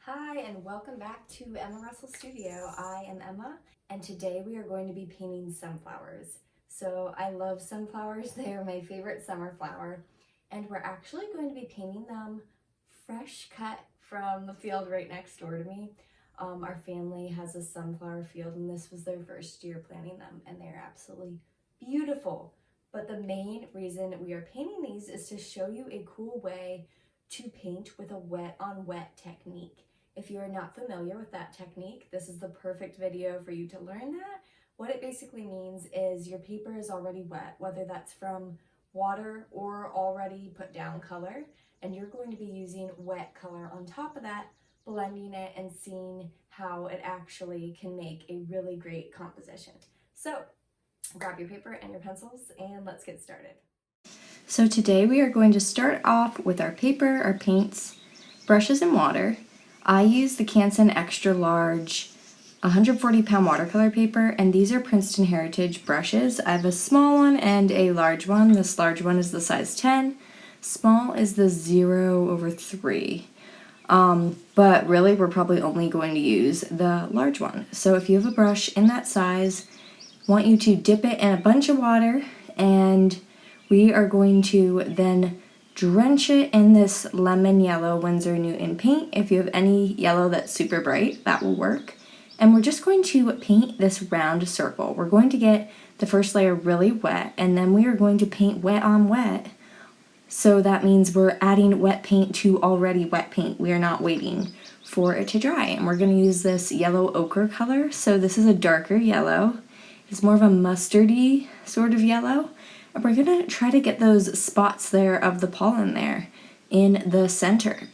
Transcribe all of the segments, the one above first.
Hi and welcome back to Emma Russell Studio. I am Emma and today we are going to be painting sunflowers. So I love sunflowers, they are my favorite summer flower, and we're actually going to be painting them fresh cut from the field right next door to me. Our family has a sunflower field and this was their first year planting them and they're absolutely beautiful. But the main reason we are painting these is to show you a cool way to paint with a wet on wet technique. If you are not familiar with that technique, this is the perfect video for you to learn that. What it basically means is your paper is already wet, whether that's from water or already put down color, and you're going to be using wet color on top of that, blending it and seeing how it actually can make a really great composition. So grab your paper and your pencils and let's get started. So today we are going to start off with our paper, our paints, brushes, and water. I use the Canson Extra Large 140-pound watercolor paper, and these are Princeton Heritage brushes. I have a small one and a large one. This large one is the size 10. Small is the 0/3. But really we're probably only going to use the large one. So if you have a brush in that size, I want you to dip it in a bunch of water, and we are going to then drench it in this lemon yellow Winsor Newton paint. If you have any yellow that's super bright, that will work. And we're just going to paint this round circle. We're going to get the first layer really wet, and then we are going to paint wet on wet. So that means we're adding wet paint to already wet paint. We are not waiting for it to dry. And we're going to use this yellow ochre color. So this is a darker yellow. It's more of a mustardy sort of yellow. And we're gonna try to get those spots there of the pollen there in the center.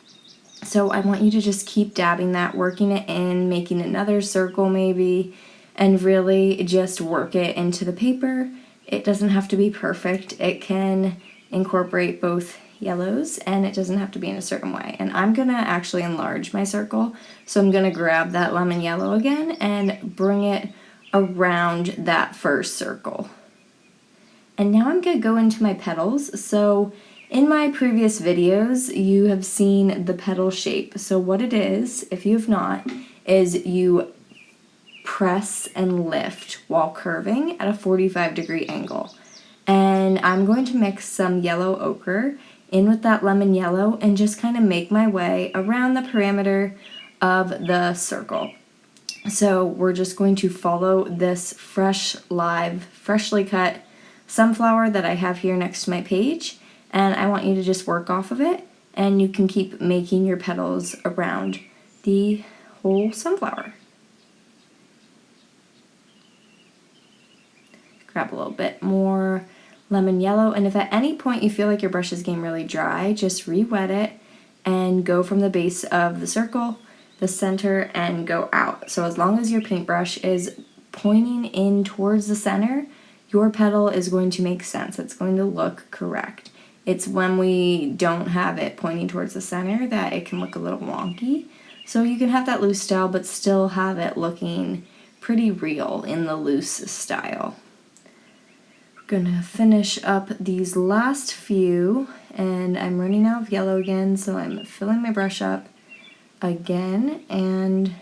So I want you to just keep dabbing that, working it in, making another circle maybe, and really just work it into the paper. It doesn't have to be perfect. It can incorporate both yellows and it doesn't have to be in a certain way. And I'm gonna actually enlarge my circle. So I'm gonna grab that lemon yellow again and bring it around that first circle. And now I'm going to go into my petals. So in my previous videos, you have seen the petal shape. So what it is, if you have not, is you press and lift while curving at a 45-degree angle. And I'm going to mix some yellow ochre in with that lemon yellow and just kind of make my way around the perimeter of the circle. So we're just going to follow this fresh, live, freshly cut sunflower that I have here next to my page, and I want you to just work off of it, and you can keep making your petals around the whole sunflower. Grab a little bit more lemon yellow, and if at any point you feel like your brush is getting really dry, just re-wet it and go from the base of the circle, the center, and go out. So as long as your paintbrush is pointing in towards the center, your petal is going to make sense. It's going to look correct. It's when we don't have it pointing towards the center that it can look a little wonky. So you can have that loose style but still have it looking pretty real in the loose style. We're gonna finish up these last few, and I'm running out of yellow again, so I'm filling my brush up again, and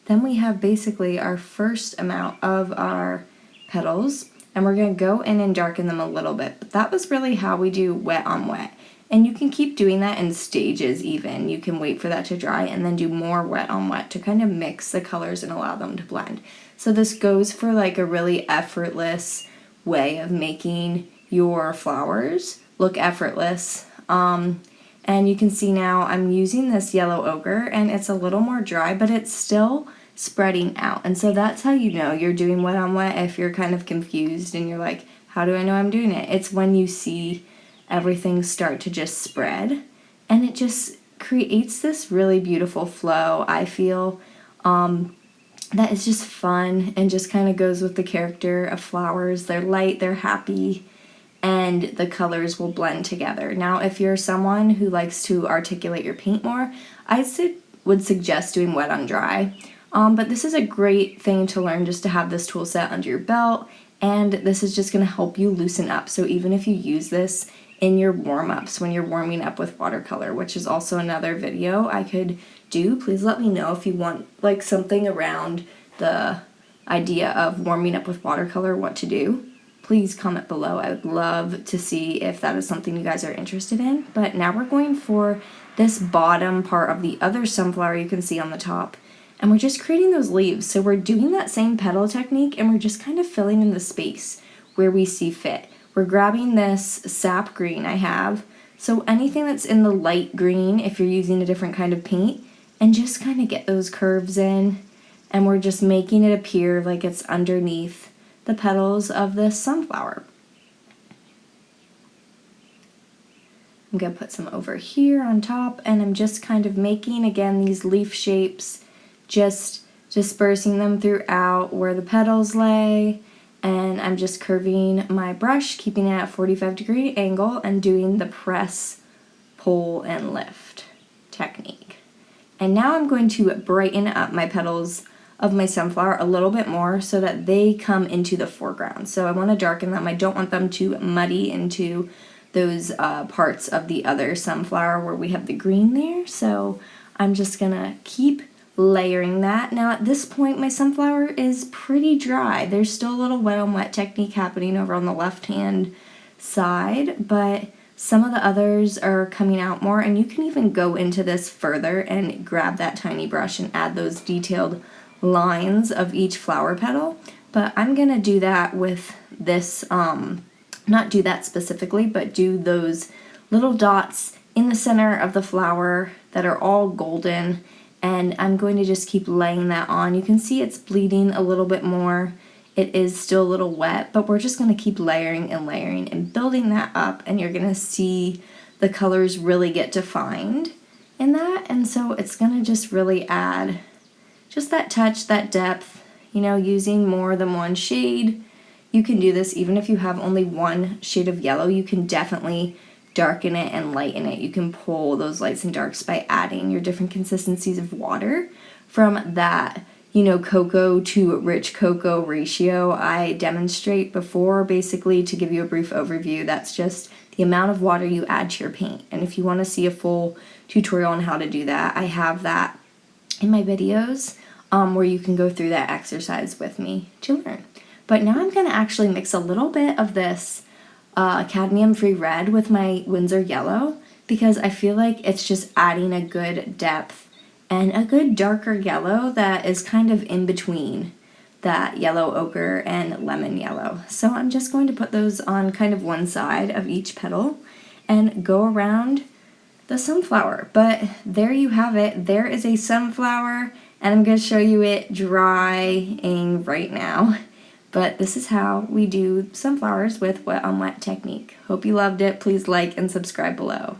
then we have basically our first amount of our petals. And we're going to go in and darken them a little bit. But that was really how we do wet on wet. And you can keep doing that in stages even. You can wait for that to dry and then do more wet on wet to kind of mix the colors and allow them to blend. So this goes for like a really effortless way of making your flowers look effortless. And you can see now I'm using this yellow ochre and it's a little more dry, but it's still spreading out. And so that's how you know you're doing wet on wet. If you're kind of confused and you're like, how do I know I'm doing it? It's when you see everything start to just spread, and it just creates this really beautiful flow, I feel, that is just fun and just kind of goes with the character of flowers. They're light, they're happy, and the colors will blend together. Now, if you're someone who likes to articulate your paint more, I would suggest doing wet on dry. But this is a great thing to learn, just to have this tool set under your belt, and this is just going to help you loosen up. So even if you use this in your warm-ups when you're warming up with watercolor, which is also another video I could do. Please let me know if you want like something around the idea of warming up with watercolor, what to do. Please comment below. I would love to see if that is something you guys are interested in. But now we're going for this bottom part of the other sunflower you can see on the top. And we're just creating those leaves. So we're doing that same petal technique and we're just kind of filling in the space where we see fit. We're grabbing this sap green I have. So anything that's in the light green, if you're using a different kind of paint, and just kind of get those curves in. And we're just making it appear like it's underneath the petals of this sunflower. I'm going to put some over here on top, and I'm just kind of making, again, these leaf shapes, just dispersing them throughout where the petals lay, and I'm just curving my brush, keeping it at 45-degree angle, and doing the press, pull, and lift technique. And now I'm going to brighten up my petals of my sunflower a little bit more so that they come into the foreground. So I want to darken them. I don't want them to muddy into those parts of the other sunflower where we have the green there. So I'm just gonna keep layering that. Now at this point my sunflower is pretty dry. There's still a little wet on wet technique happening over on the left hand side, but some of the others are coming out more, and you can even go into this further and grab that tiny brush and add those detailed lines of each flower petal. But I'm gonna do that with this, not do that specifically, but do those little dots in the center of the flower that are all golden, and I'm going to just keep laying that on. You can see it's bleeding a little bit more. It is still a little wet, but we're just going to keep layering and layering and building that up, and you're going to see the colors really get defined in that. And so it's going to just really add just that touch, that depth, you know, using more than one shade. You can do this even if you have only one shade of yellow. You can definitely darken it and lighten it. You can pull those lights and darks by adding your different consistencies of water from that, you know, cocoa to rich cocoa ratio I demonstrate before. Basically, to give you a brief overview, that's just the amount of water you add to your paint. And if you want to see a full tutorial on how to do that, I have that in my videos where you can go through that exercise with me to learn. But now I'm going to actually mix a little bit of this cadmium-free red with my Winsor yellow, because I feel like it's just adding a good depth and a good darker yellow that is kind of in between that yellow ochre and lemon yellow. So I'm just going to put those on kind of one side of each petal and go around the sunflower. But there you have it. There is a sunflower, and I'm going to show you it drying right now. But this is how we do sunflowers with wet on wet technique. Hope you loved it. Please like and subscribe below.